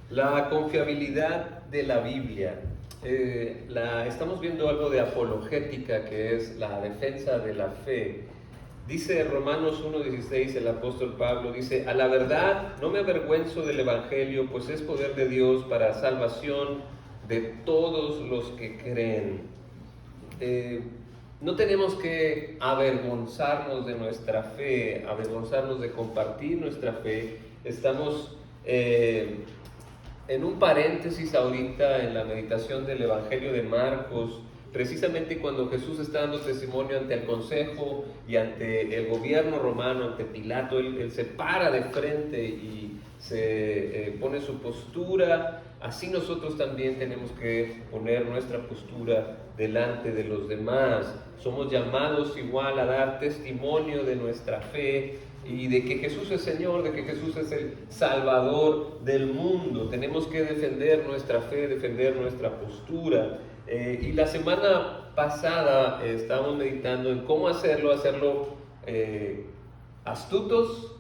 La confiabilidad de la Biblia. Estamos viendo algo de apologética, que es la defensa de la fe. Dice Romanos 1:16, el apóstol Pablo dice: a la verdad no me avergüenzo del Evangelio, pues es poder de Dios para salvación de todos los que creen. No tenemos que avergonzarnos de nuestra fe, avergonzarnos de compartir nuestra fe. Estamos en un paréntesis ahorita en la meditación del Evangelio de Marcos, precisamente cuando Jesús está dando testimonio ante el consejo y ante el gobierno romano, ante Pilato. Él se para de frente y se pone su postura. Así nosotros también tenemos que poner nuestra postura delante de los demás. Somos llamados igual a dar testimonio de nuestra fe y de que Jesús es Señor, de que Jesús es el Salvador del mundo. Tenemos que defender nuestra fe, defender nuestra postura. Y la semana pasada estábamos meditando en cómo hacerlo astutos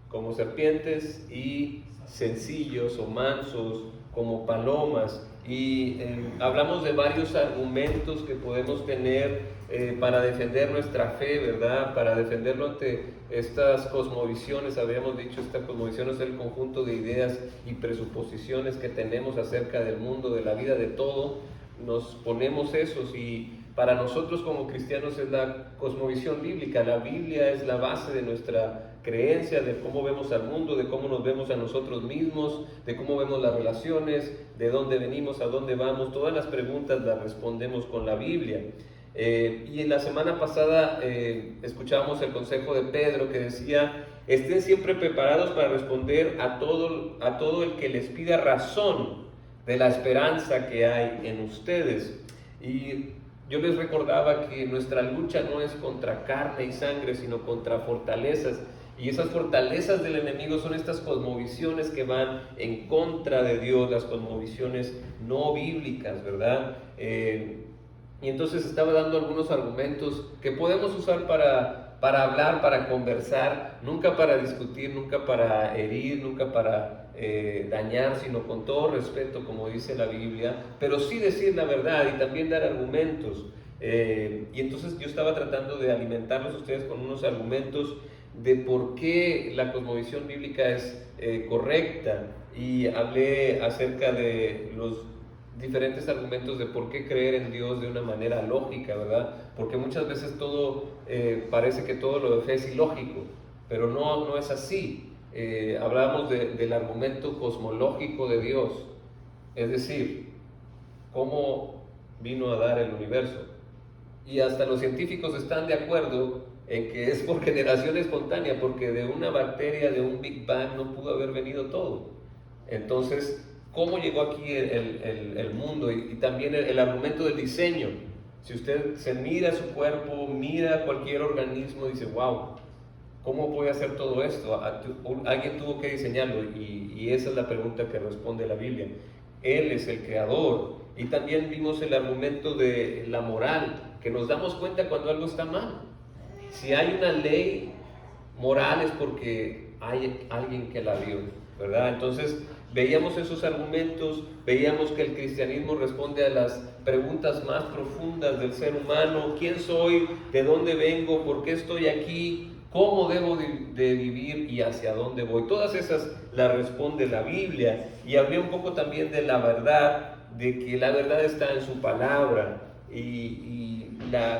como serpientes y sencillos o mansos como palomas. Y hablamos de varios argumentos que podemos tener para defender nuestra fe, ¿verdad? Para defenderlo ante estas cosmovisiones. Habíamos dicho, esta cosmovisión es el conjunto de ideas y presuposiciones que tenemos acerca del mundo, de la vida, de todo. Nos ponemos esos, y para nosotros como cristianos es la cosmovisión bíblica. La Biblia es la base de nuestra creencia, de cómo vemos al mundo, de cómo nos vemos a nosotros mismos, de cómo vemos las relaciones, de dónde venimos, a dónde vamos. Todas las preguntas las respondemos con la Biblia. Y en la semana pasada escuchábamos el consejo de Pedro, que decía: estén siempre preparados para responder a todo el que les pida razón de la esperanza que hay en ustedes. Y yo les recordaba que nuestra lucha no es contra carne y sangre, sino contra fortalezas. Y esas fortalezas del enemigo son estas cosmovisiones que van en contra de Dios, las cosmovisiones no bíblicas, ¿verdad? Y entonces estaba dando algunos argumentos que podemos usar para hablar, para conversar, nunca para discutir, nunca para herir, nunca para dañar, sino con todo respeto, como dice la Biblia, pero sí decir la verdad y también dar argumentos. Y entonces yo estaba tratando de alimentarlos a ustedes con unos argumentos de por qué la cosmovisión bíblica es correcta, y hablé acerca de los diferentes argumentos de por qué creer en Dios de una manera lógica, ¿verdad? Porque muchas veces todo parece que todo lo de fe es ilógico, pero no es así. Hablábamos del argumento cosmológico de Dios, es decir, cómo vino a dar el universo. Y hasta los científicos están de acuerdo en que es por generación espontánea, porque de una bacteria, de un Big Bang, no pudo haber venido todo. Entonces, ¿cómo llegó aquí el mundo? Y también el argumento del diseño. Si usted se mira su cuerpo, mira cualquier organismo, dice: wow, ¿cómo voy a hacer todo esto? Alguien tuvo que diseñarlo, y esa es la pregunta que responde la Biblia. Él es el creador. Y también vimos el argumento de la moral, que nos damos cuenta cuando algo está mal. Si hay una ley moral es porque hay alguien que la vio, ¿verdad? Entonces veíamos esos argumentos, veíamos que el cristianismo responde a las preguntas más profundas del ser humano: ¿quién soy? ¿De dónde vengo? ¿Por qué estoy aquí? ¿Cómo debo de vivir y hacia dónde voy? Todas esas las responde la Biblia. Y hablé un poco también de la verdad, de que la verdad está en su palabra.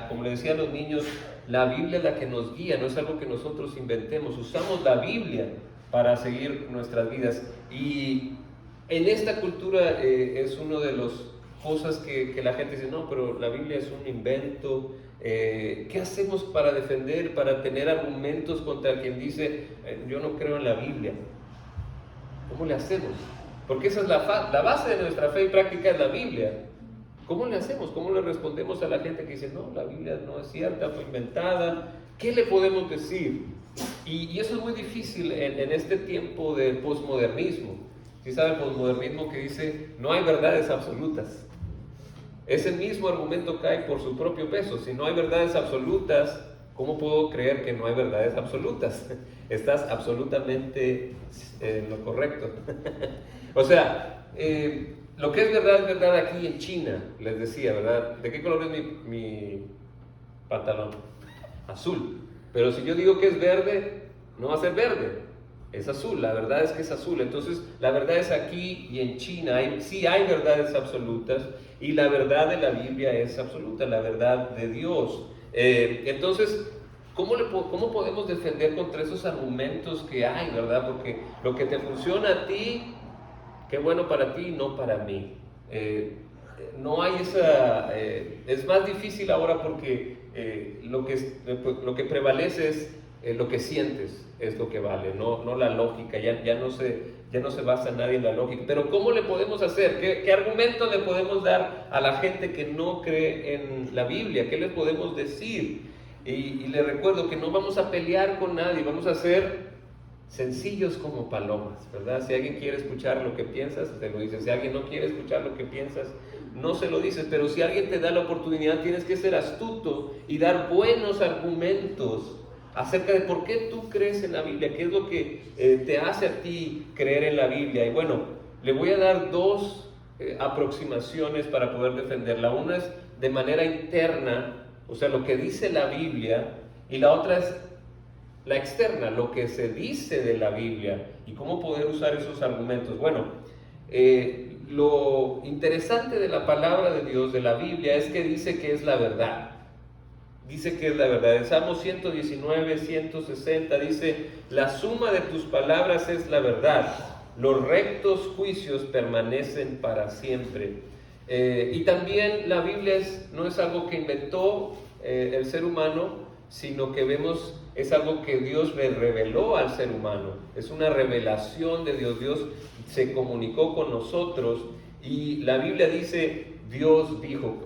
Como le decía a los niños, la Biblia es la que nos guía, no es algo que nosotros inventemos. Usamos la Biblia para seguir nuestras vidas. Y en esta cultura es una de las cosas que la gente dice: no, pero la Biblia es un invento. ¿Qué hacemos para defender, para tener argumentos contra quien dice: yo no creo en la Biblia? ¿Cómo le hacemos? Porque esa es la base de nuestra fe y práctica, es la Biblia. ¿Cómo le hacemos? ¿Cómo le respondemos a la gente que dice: no, la Biblia no es cierta, fue inventada? ¿Qué le podemos decir? Y eso es muy difícil en este tiempo de posmodernismo. ¿Sí sabe el posmodernismo que dice: no hay verdades absolutas? Ese mismo argumento cae por su propio peso. Si no hay verdades absolutas, ¿cómo puedo creer que no hay verdades absolutas? Estás absolutamente en lo correcto. O sea, lo que es verdad aquí en China, les decía, ¿verdad? ¿De qué color es mi pantalón? Azul. Pero si yo digo que es verde, no va a ser verde, es azul. La verdad es que es azul. Entonces, la verdad es aquí y en China sí hay verdades absolutas, y la verdad de la Biblia es absoluta, la verdad de Dios. Entonces, ¿cómo podemos defender contra esos argumentos que hay, verdad? Porque lo que te funciona a ti, qué bueno para ti, no para mí. No hay esa... es más difícil ahora porque lo que prevalece es lo que sientes, es lo que vale, no la lógica. Ya no se basa nadie en la lógica. Pero ¿cómo le podemos hacer? ¿Qué argumento le podemos dar a la gente que no cree en la Biblia? ¿Qué le podemos decir? Y le recuerdo que no vamos a pelear con nadie, vamos a ser sencillos como palomas, ¿verdad? Si alguien quiere escuchar lo que piensas, te lo dices. Si alguien no quiere escuchar lo que piensas, no se lo dices. Pero si alguien te da la oportunidad, tienes que ser astuto y dar buenos argumentos acerca de por qué tú crees en la Biblia, qué es lo que te hace a ti creer en la Biblia. Y bueno, le voy a dar dos aproximaciones para poder defenderla. Una es de manera interna, o sea, lo que dice la Biblia, y la otra es la externa, lo que se dice de la Biblia y cómo poder usar esos argumentos. Bueno, lo interesante de la palabra de Dios, de la Biblia, es que dice que es la verdad. Dice que es la verdad. En Salmo 119, 160 dice: la suma de tus palabras es la verdad, los rectos juicios permanecen para siempre. Y también la Biblia no es algo que inventó el ser humano, sino que vemos, es algo que Dios le reveló al ser humano. Es una revelación de Dios. Dios se comunicó con nosotros, y la Biblia dice, Dios dijo,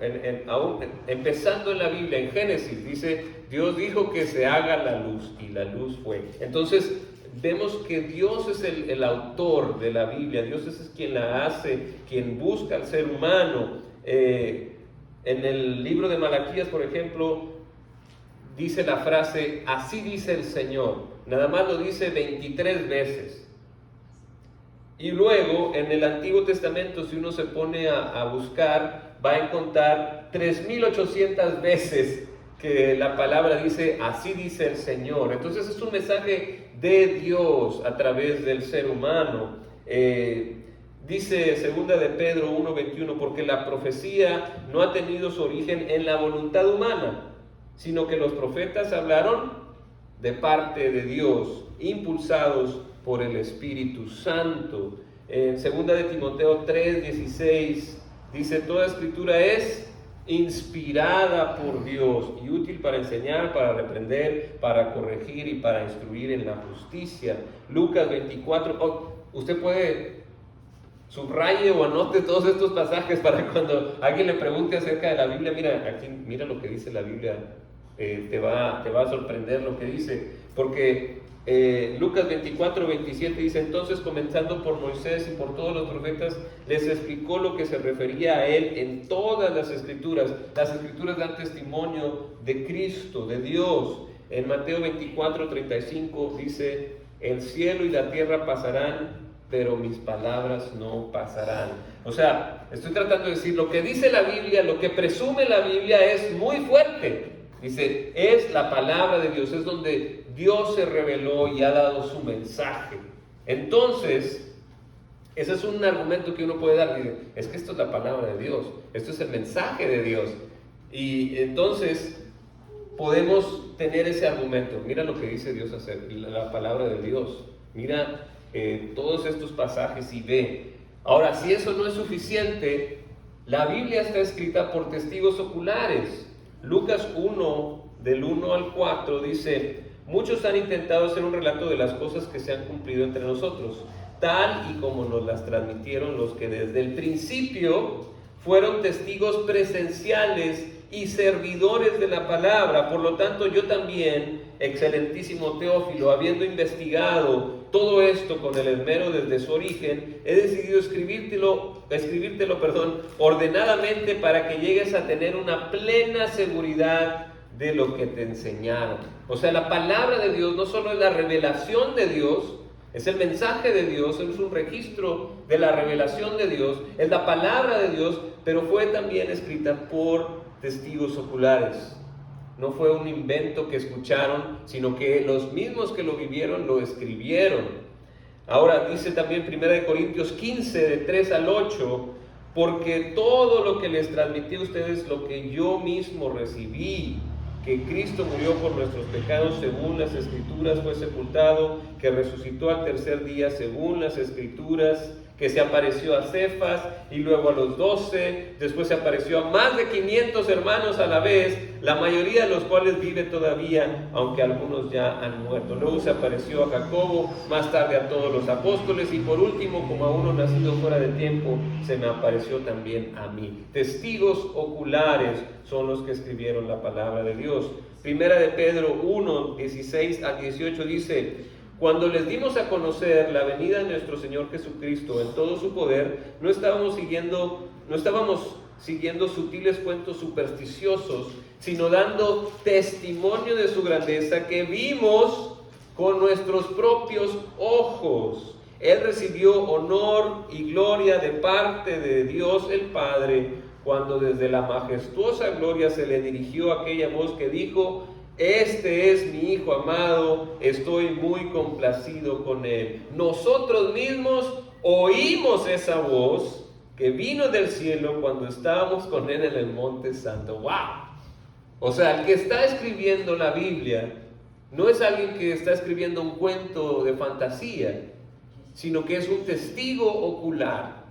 empezando en la Biblia, en Génesis, dice, Dios dijo que se haga la luz, y la luz fue. Entonces, vemos que Dios es el autor de la Biblia. Dios es quien la hace, quien busca al ser humano. En el libro de Malaquías, por ejemplo, dice la frase, así dice el Señor. Nada más lo dice 23 veces. Y luego, en el Antiguo Testamento, si uno se pone a buscar, va a encontrar 3,800 veces que la palabra dice, así dice el Señor. Entonces es un mensaje de Dios a través del ser humano. Dice segunda de Pedro 1:21, porque la profecía no ha tenido su origen en la voluntad humana, sino que los profetas hablaron de parte de Dios, impulsados por el Espíritu Santo. En segunda de Timoteo 3:16 dice, toda escritura es inspirada por Dios y útil para enseñar, para reprender, para corregir y para instruir en la justicia. Lucas 24, usted puede subraye o anote todos estos pasajes para cuando alguien le pregunte acerca de la Biblia. Mira lo que dice la Biblia, te va a sorprender lo que dice, porque Lucas 24:27 dice, entonces comenzando por Moisés y por todos los profetas, les explicó lo que se refería a él en todas las escrituras. Las escrituras dan testimonio de Cristo, de Dios. En Mateo 24:35 dice, el cielo y la tierra pasarán, pero mis palabras no pasarán. O sea, estoy tratando de decir, lo que dice la Biblia, lo que presume la Biblia es muy fuerte. Dice, es la palabra de Dios, es donde Dios se reveló y ha dado su mensaje. Entonces, ese es un argumento que uno puede dar. Dice, es que esto es la palabra de Dios, esto es el mensaje de Dios. Y entonces podemos tener ese argumento. Mira lo que dice Dios acerca, la palabra de Dios. Mira todos estos pasajes y ve. Ahora, si eso no es suficiente, la Biblia está escrita por testigos oculares. Lucas 1, del 1 al 4 dice, muchos han intentado hacer un relato de las cosas que se han cumplido entre nosotros, tal y como nos las transmitieron los que desde el principio fueron testigos presenciales y servidores de la palabra. Por lo tanto, yo también, excelentísimo Teófilo, habiendo investigado todo esto con el esmero desde su origen, he decidido escribírtelo, ordenadamente, para que llegues a tener una plena seguridad de lo que te enseñaron. O sea, la palabra de Dios no solo es la revelación de Dios, es el mensaje de Dios, es un registro de la revelación de Dios, es la palabra de Dios, pero fue también escrita por testigos oculares. No fue un invento que escucharon, sino que los mismos que lo vivieron lo escribieron. Ahora dice también 1 Corintios 15, de 3 al 8, porque todo lo que les transmití a ustedes, lo que yo mismo recibí, que Cristo murió por nuestros pecados según las Escrituras, fue sepultado, que resucitó al tercer día según las Escrituras, que se apareció a Cefas y luego a los 12, después se apareció a más de 500 hermanos a la vez, la mayoría de los cuales vive todavía, aunque algunos ya han muerto. Luego se apareció a Jacobo, más tarde a todos los apóstoles y por último, como a uno nacido fuera de tiempo, se me apareció también a mí. Testigos oculares son los que escribieron la palabra de Dios. Primera de Pedro 1, 16 a 18 dice: cuando les dimos a conocer la venida de nuestro Señor Jesucristo en todo su poder, no estábamos siguiendo sutiles cuentos supersticiosos, sino dando testimonio de su grandeza que vimos con nuestros propios ojos. Él recibió honor y gloria de parte de Dios el Padre, cuando desde la majestuosa gloria se le dirigió aquella voz que dijo: este es mi Hijo amado, estoy muy complacido con él. Nosotros mismos oímos esa voz que vino del cielo cuando estábamos con él en el Monte Santo. ¡Wow! O sea, el que está escribiendo la Biblia no es alguien que está escribiendo un cuento de fantasía, sino que es un testigo ocular.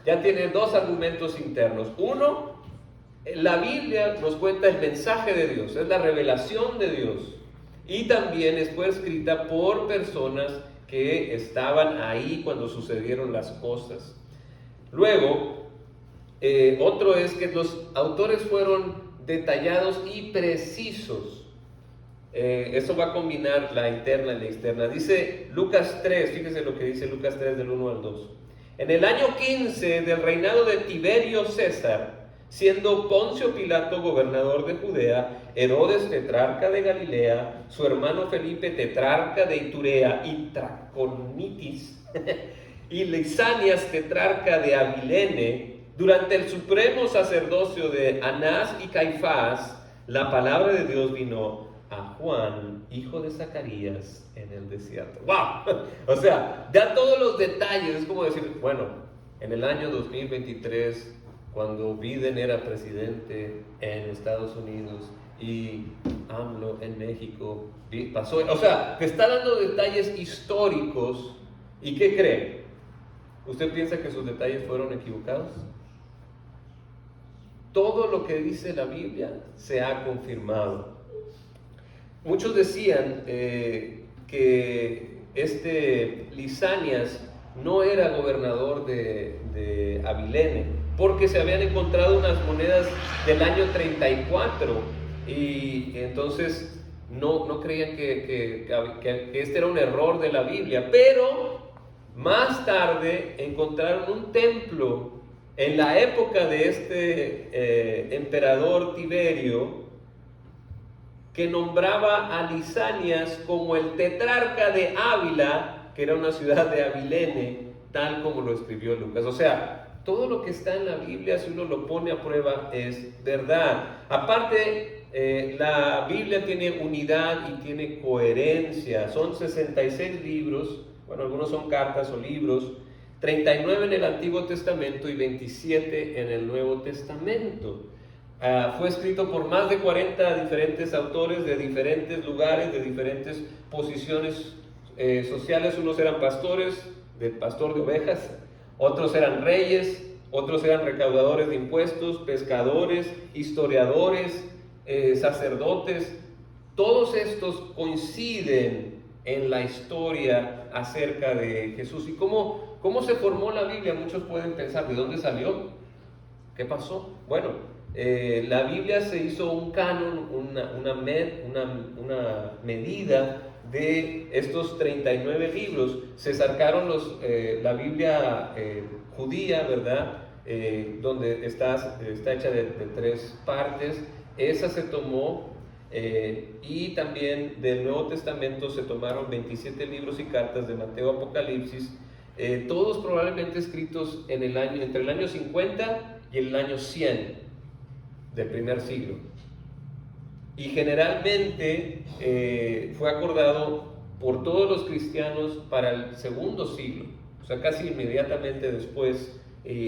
Ya tiene dos argumentos internos. Uno, la Biblia nos cuenta el mensaje de Dios, es la revelación de Dios, y también fue escrita por personas que estaban ahí cuando sucedieron las cosas. Luego, otro es que los autores fueron detallados y precisos. Eso va a combinar la interna y la externa. Dice Lucas 3, fíjese lo que dice Lucas 3 del 1 al 2. En el año 15 del reinado de Tiberio César, siendo Poncio Pilato gobernador de Judea, Herodes tetrarca de Galilea, su hermano Felipe tetrarca de Iturea y Traconitis, y Lisanias tetrarca de Abilene, durante el supremo sacerdocio de Anás y Caifás, la palabra de Dios vino a Juan, hijo de Zacarías, en el desierto. ¡Wow! O sea, da todos los detalles. Es como decir, bueno, en el año 2023, cuando Biden era presidente en Estados Unidos y AMLO en México pasó, o sea, te está dando detalles históricos. ¿Y qué cree? ¿Usted piensa que sus detalles fueron equivocados? Todo lo que dice la Biblia se ha confirmado. Muchos decían que Lisanias no era gobernador de Abilene, porque se habían encontrado unas monedas del año 34 y entonces no creían que este era un error de la Biblia, pero más tarde encontraron un templo en la época de este emperador Tiberio, que nombraba a Lisanias como el tetrarca de Ávila, que era una ciudad de Abilene, tal como lo escribió Lucas. O sea, todo lo que está en la Biblia, si uno lo pone a prueba, es verdad. Aparte, la Biblia tiene unidad y tiene coherencia. Son 66 libros, bueno, algunos son cartas o libros, 39 en el Antiguo Testamento y 27 en el Nuevo Testamento. Fue escrito por más de 40 diferentes autores de diferentes lugares, de diferentes posiciones sociales. Unos eran pastores, pastor de ovejas, otros eran reyes, otros eran recaudadores de impuestos, pescadores, historiadores, sacerdotes. Todos estos coinciden en la historia acerca de Jesús. ¿Y cómo se formó la Biblia? Muchos pueden pensar, ¿de dónde salió? ¿Qué pasó? Bueno, la Biblia se hizo un canon, una medida de estos 39 libros. Se sacaron la Biblia judía, ¿verdad? Donde está hecha de 3 partes. Esa se tomó. Y también del Nuevo Testamento se tomaron 27 libros y cartas de Mateo, Apocalipsis, todos probablemente escritos entre el año 50 y el año 100 del primer siglo. Y generalmente fue acordado por todos los cristianos para el segundo siglo, o sea, casi inmediatamente después,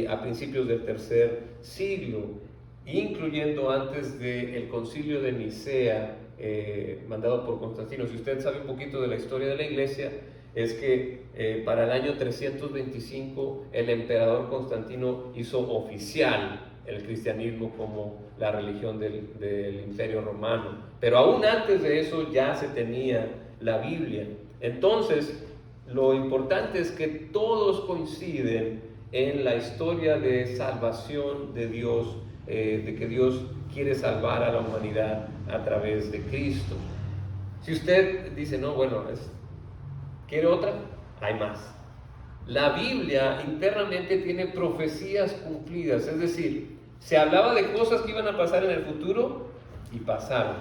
a principios del tercer siglo, incluyendo antes del concilio de Nicea, mandado por Constantino. Si usted sabe un poquito de la historia de la iglesia, es que para el año 325 el emperador Constantino hizo oficial el cristianismo como la religión del Imperio Romano. Pero aún antes de eso ya se tenía la Biblia. Entonces, lo importante es que todos coinciden en la historia de salvación de Dios, de que Dios quiere salvar a la humanidad a través de Cristo. Si usted dice, no, bueno, ¿quiere otra? Hay más. La Biblia internamente tiene profecías cumplidas, es decir, se hablaba de cosas que iban a pasar en el futuro y pasaron.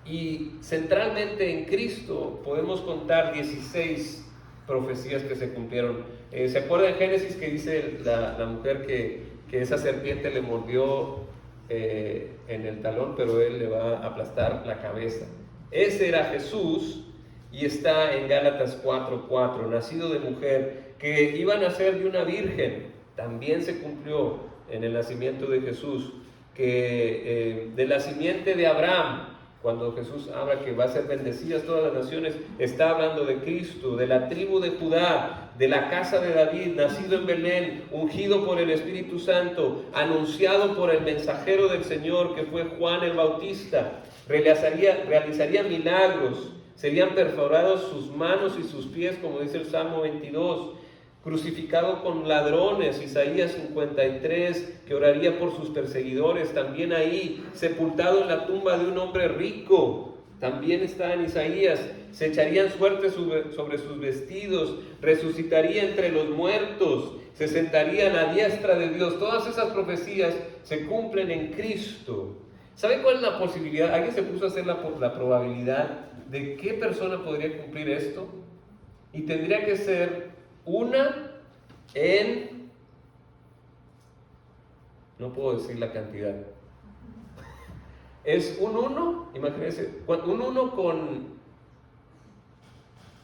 Y centralmente en Cristo podemos contar 16 profecías que se cumplieron. ¿Se acuerda en Génesis que dice la mujer que esa serpiente le mordió en el talón, pero él le va a aplastar la cabeza? Ese era Jesús. Y está en Gálatas 4:4, nacido de mujer, que iba a nacer de una virgen. También se cumplió en el nacimiento de Jesús, que de la simiente de Abraham, cuando Jesús habla que va a ser bendecidas todas las naciones, está hablando de Cristo, de la tribu de Judá, de la casa de David, nacido en Belén, ungido por el Espíritu Santo, anunciado por el mensajero del Señor, que fue Juan el Bautista. Realizaría milagros. Serían perforados sus manos y sus pies, como dice el Salmo 22, crucificado con ladrones, Isaías 53, que oraría por sus perseguidores, también ahí, sepultado en la tumba de un hombre rico, también está en Isaías, se echarían suerte sobre sus vestidos, resucitaría entre los muertos, se sentaría a la diestra de Dios. Todas esas profecías se cumplen en Cristo. ¿Sabe cuál es la posibilidad? Alguien se puso a hacer la probabilidad de qué persona podría cumplir esto, y tendría que ser una en, no puedo decir la cantidad, es un 1, imagínense, un 1 con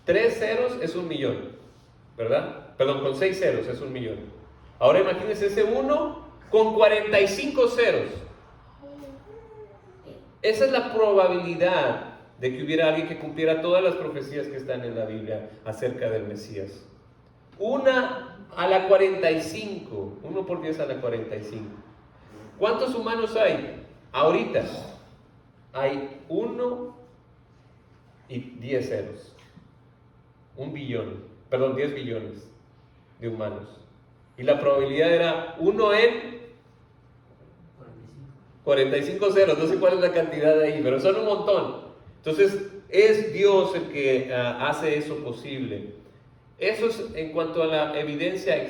3 ceros es 1,000,000, ¿verdad? Perdón, con 6 ceros es 1,000,000. Ahora imagínense ese 1 con 45 ceros. Esa es la probabilidad de que hubiera alguien que cumpliera todas las profecías que están en la Biblia acerca del Mesías. 1 a la 45, 1 por 10 a la 45. ¿Cuántos humanos hay? Ahorita hay 1 y 10 ceros. 1 billón, perdón, 10 billones de humanos. Y la probabilidad era 1 en 45 ceros, no sé cuál es la cantidad de ahí, pero son un montón. Entonces, es Dios el que hace eso posible. Eso es en cuanto a la evidencia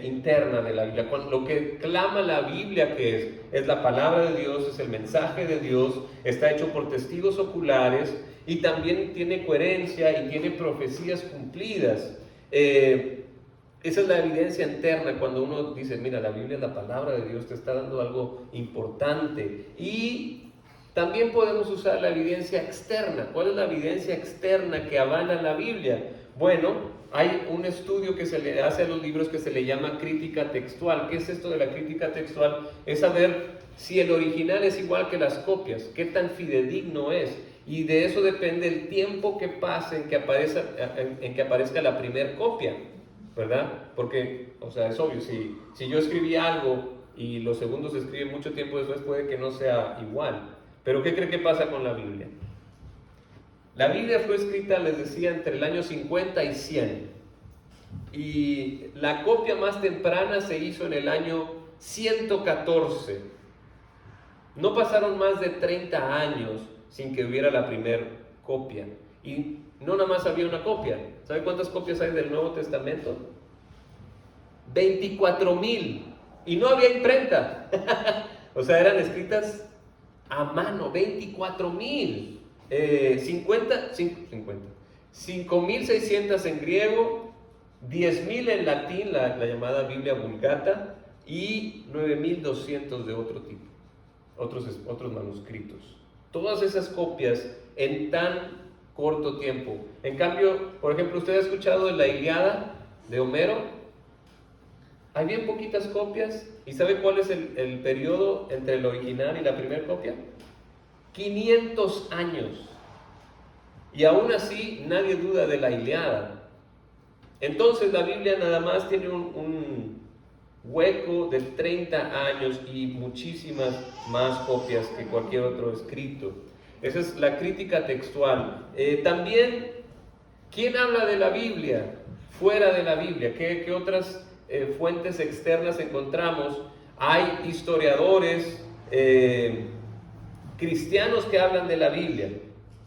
interna de la Biblia. Lo que clama la Biblia, que es la palabra de Dios, es el mensaje de Dios, está hecho por testigos oculares y también tiene coherencia y tiene profecías cumplidas. Esa es la evidencia interna cuando uno dice, mira, la Biblia es la palabra de Dios, te está dando algo importante. Y también podemos usar la evidencia externa. ¿Cuál es la evidencia externa que avala la Biblia? Bueno, hay un estudio que se le hace a los libros que se le llama crítica textual. ¿Qué es esto de la crítica textual? Es saber si el original es igual que las copias, qué tan fidedigno es. Y de eso depende el tiempo que pase en que aparezca la primera copia, ¿verdad? Porque, o sea, es obvio, si yo escribí algo y los segundos se escriben mucho tiempo después, puede que no sea igual. Pero ¿qué cree que pasa con la Biblia? La Biblia fue escrita, les decía, entre el año 50 y 100. Y la copia más temprana se hizo en el año 114. No pasaron más de 30 años sin que hubiera la primera copia. Y no nada más había una copia. ¿Sabe cuántas copias hay del Nuevo Testamento? 24,000. Y no había imprenta. O sea, eran escritas a mano, 24,000, 5,600 en griego, 10,000 en latín, la llamada Biblia Vulgata, y 9,200 de otro tipo, otros manuscritos. Todas esas copias en tan corto tiempo. En cambio, por ejemplo, ¿usted ha escuchado de la Ilíada de Homero? Hay bien poquitas copias. ¿Y sabe cuál es el periodo entre el original y la primera copia? 500 años. Y aún así nadie duda de la Ilíada. Entonces la Biblia nada más tiene un hueco de 30 años y muchísimas más copias que cualquier otro escrito. Esa es la crítica textual. También, ¿quién habla de la Biblia fuera de la Biblia? ¿Qué otras fuentes externas encontramos? Hay historiadores cristianos que hablan de la Biblia.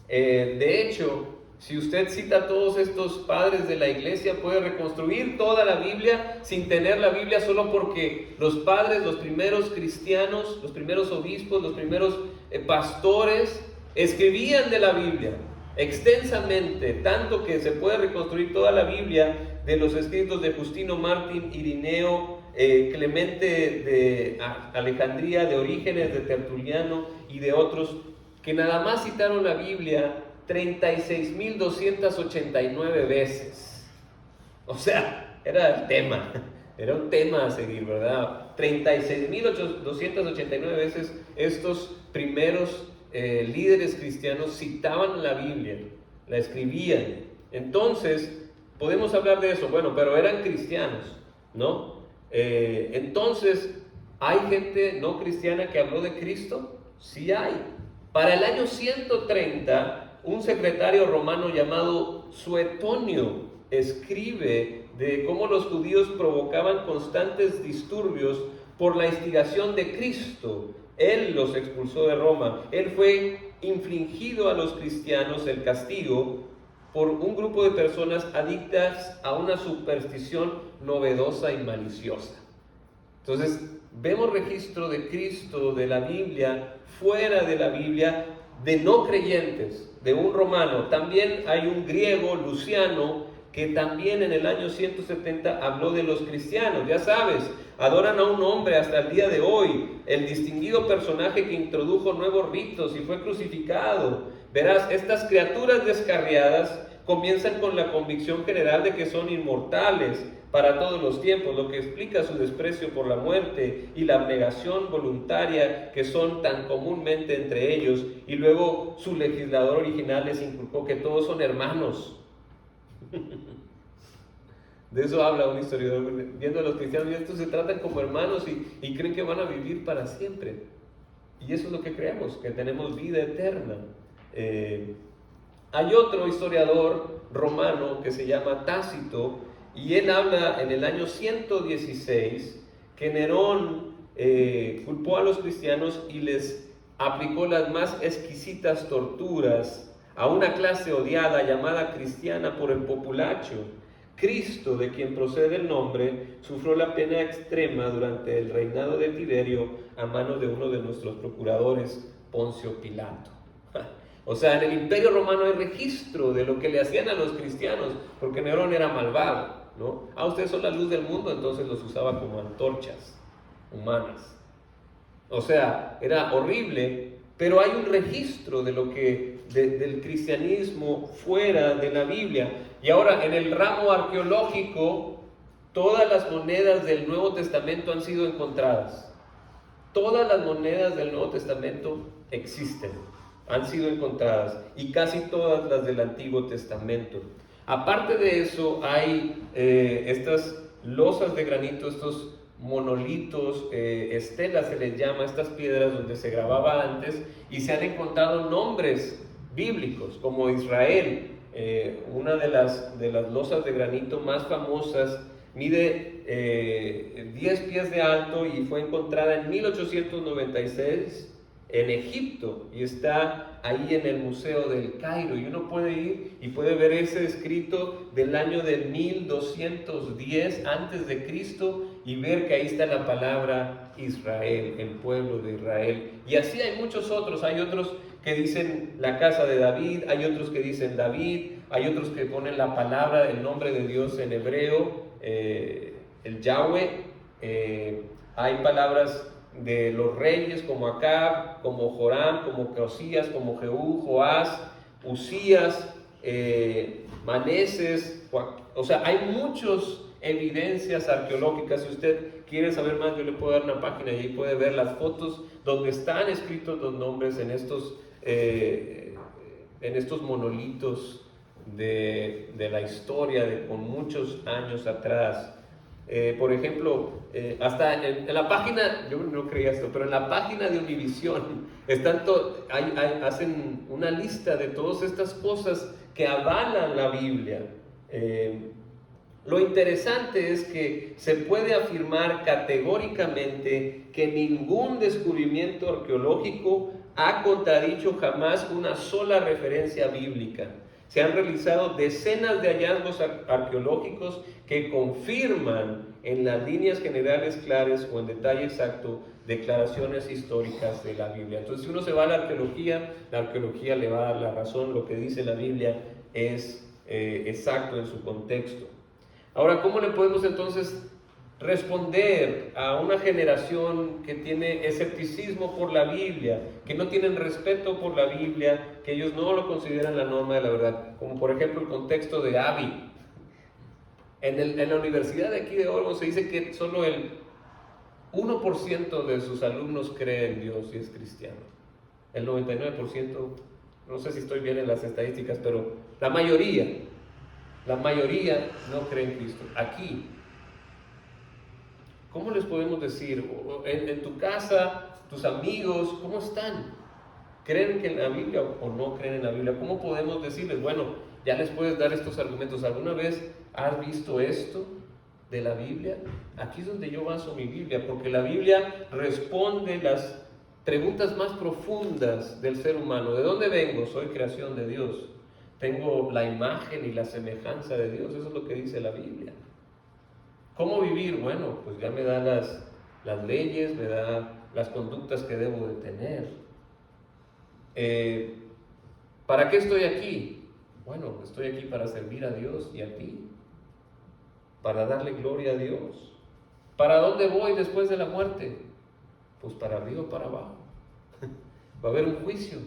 De hecho, si usted cita a todos estos padres de la iglesia, puede reconstruir toda la Biblia sin tener la Biblia, solo porque los padres, los primeros cristianos, los primeros obispos, los primeros pastores, escribían de la Biblia extensamente, tanto que se puede reconstruir toda la Biblia de los escritos de Justino Mártir, Irineo, Clemente de Alejandría, de Orígenes, de Tertuliano y de otros, que nada más citaron la Biblia 36,289 veces. O sea, era el tema, era un tema a seguir, ¿verdad? 36,289 veces estos primeros líderes cristianos citaban la Biblia, la escribían. Entonces, podemos hablar de eso, bueno, pero eran cristianos, ¿no? Entonces, ¿hay gente no cristiana que habló de Cristo? Sí hay. Para el año 130, un secretario romano llamado Suetonio escribe de cómo los judíos provocaban constantes disturbios por la instigación de Cristo. Él los expulsó de Roma. Él fue infligido a los cristianos el castigo por un grupo de personas adictas a una superstición novedosa y maliciosa. Entonces, vemos registro de Cristo, de la Biblia, fuera de la Biblia, de no creyentes, de un romano. También hay un griego, Luciano, que también en el año 170 habló de los cristianos. Ya sabes, adoran a un hombre hasta el día de hoy, el distinguido personaje que introdujo nuevos ritos y fue crucificado. Verás, estas criaturas descarriadas comienzan con la convicción general de que son inmortales para todos los tiempos, lo que explica su desprecio por la muerte y la abnegación voluntaria que son tan comúnmente entre ellos. Y luego su legislador original les inculcó que todos son hermanos. De eso habla un historiador, viendo a los cristianos, y estos se tratan como hermanos y creen que van a vivir para siempre. Y eso es lo que creemos, que tenemos vida eterna. Hay otro historiador romano que se llama Tácito, y él habla en el año 116 que Nerón culpó a los cristianos y les aplicó las más exquisitas torturas a una clase odiada llamada cristiana por el populacho. Cristo, de quien procede el nombre, sufrió la pena extrema durante el reinado de Tiberio a manos de uno de nuestros procuradores, Poncio Pilato. O sea, en el Imperio Romano hay registro de lo que le hacían a los cristianos, porque Nerón era malvado, ¿no? Ustedes son la luz del mundo, entonces los usaba como antorchas humanas. O sea, era horrible, pero hay un registro de lo que del cristianismo fuera de la Biblia. Y ahora, en el ramo arqueológico, todas las monedas del Nuevo Testamento han sido encontradas. Todas las monedas del Nuevo Testamento existen, han sido encontradas, y casi todas las del Antiguo Testamento. Aparte de eso, hay estas losas de granito, estos monolitos, estelas se les llama, estas piedras donde se grababa antes, y se han encontrado nombres bíblicos, como Israel. Una de las losas de granito más famosas mide 10 pies de alto y fue encontrada en 1896 en Egipto y está ahí en el Museo del Cairo, y uno puede ir y puede ver ese escrito del año de 1210 antes de Cristo y ver que ahí está la palabra Israel, el pueblo de Israel. Y así hay muchos otros, hay otros que dicen la casa de David, hay otros que dicen David, hay otros que ponen la palabra, el nombre de Dios en hebreo, el Yahweh. Hay palabras de los reyes como Acab, como Joram, como Josías, como Jehú, Joás, Usías, Maneses. O sea, hay muchas evidencias arqueológicas. Si usted quiere saber más, yo le puedo dar una página y ahí puede ver las fotos donde están escritos los nombres en estos monolitos de la historia con muchos años atrás. Por ejemplo, hasta en la página, yo no creía esto, pero en la página de Univisión hacen una lista de todas estas cosas que avalan la Biblia. Lo interesante es que se puede afirmar categóricamente que ningún descubrimiento arqueológico ha contradicho jamás una sola referencia bíblica. Se han realizado decenas de hallazgos arqueológicos que confirman en las líneas generales claras o en detalle exacto declaraciones históricas de la Biblia. Entonces, si uno se va a la arqueología le va a dar la razón, lo que dice la Biblia es exacto en su contexto. Ahora, ¿cómo le podemos entonces responder a una generación que tiene escepticismo por la Biblia, que no tienen respeto por la Biblia, que ellos no lo consideran la norma de la verdad? Como por ejemplo el contexto de Abby. En la universidad de aquí de Oregon se dice que solo el 1% de sus alumnos cree en Dios y es cristiano. El 99%, no sé si estoy bien en las estadísticas, pero la mayoría no cree en Cristo. Aquí, ¿cómo les podemos decir? En tu casa, tus amigos, ¿cómo están? ¿Creen que en la Biblia o no creen en la Biblia? ¿Cómo podemos decirles? Bueno, ya les puedes dar estos argumentos. ¿Alguna vez has visto esto de la Biblia? Aquí es donde yo baso mi Biblia, porque la Biblia responde las preguntas más profundas del ser humano. ¿De dónde vengo? Soy creación de Dios. Tengo la imagen y la semejanza de Dios. Eso es lo que dice la Biblia. ¿Cómo vivir? Bueno, pues ya me da las leyes, me da las conductas que debo de tener. ¿Para qué estoy aquí? Bueno, estoy aquí para servir a Dios y a ti, para darle gloria a Dios. ¿Para dónde voy después de la muerte? Pues para arriba o para abajo. Va a haber un juicio.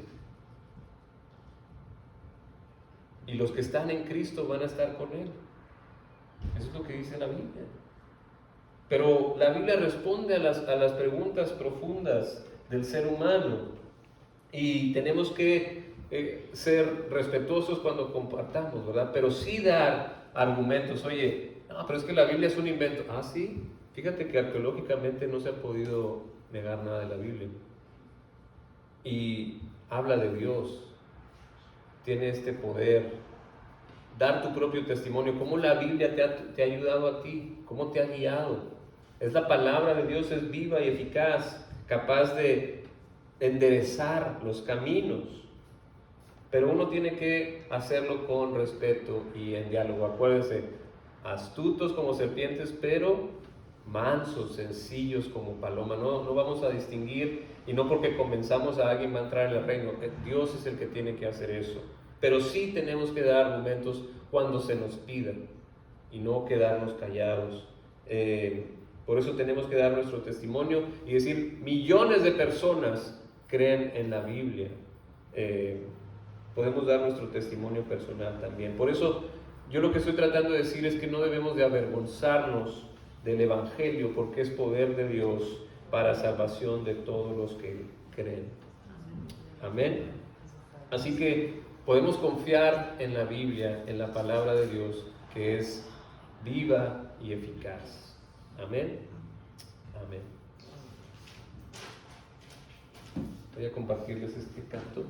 Y los que están en Cristo van a estar con Él. Eso es lo que dice la Biblia. Pero la Biblia responde a las preguntas profundas del ser humano. Y tenemos que ser respetuosos cuando compartamos, ¿verdad? Pero sí dar argumentos. Oye, no, pero es que la Biblia es un invento. Ah, sí. Fíjate que arqueológicamente no se ha podido negar nada de la Biblia. Y habla de Dios. Tiene este poder. Dar tu propio testimonio. ¿Cómo la Biblia te ha ayudado a ti? ¿Cómo te ha guiado? Es la palabra de Dios, es viva y eficaz, capaz de enderezar los caminos. Pero uno tiene que hacerlo con respeto y en diálogo. Acuérdense, astutos como serpientes, pero mansos, sencillos como paloma. No vamos a distinguir, y no porque convenzamos a alguien va a entrar en el reino. Dios es el que tiene que hacer eso. Pero sí tenemos que dar argumentos cuando se nos pida y no quedarnos callados. Por eso tenemos que dar nuestro testimonio y decir, millones de personas creen en la Biblia. Podemos dar nuestro testimonio personal también. Por eso yo lo que estoy tratando de decir es que no debemos de avergonzarnos del Evangelio, porque es poder de Dios para salvación de todos los que creen. Amén. Así que podemos confiar en la Biblia, en la palabra de Dios, que es viva y eficaz. Amén. Amén. Voy a compartirles este canto.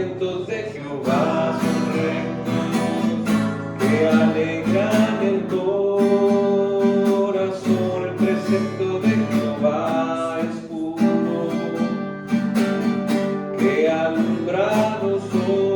mandamientos de Jehová son rectos, que alegran el corazón. El precepto de Jehová es puro, que alumbrados son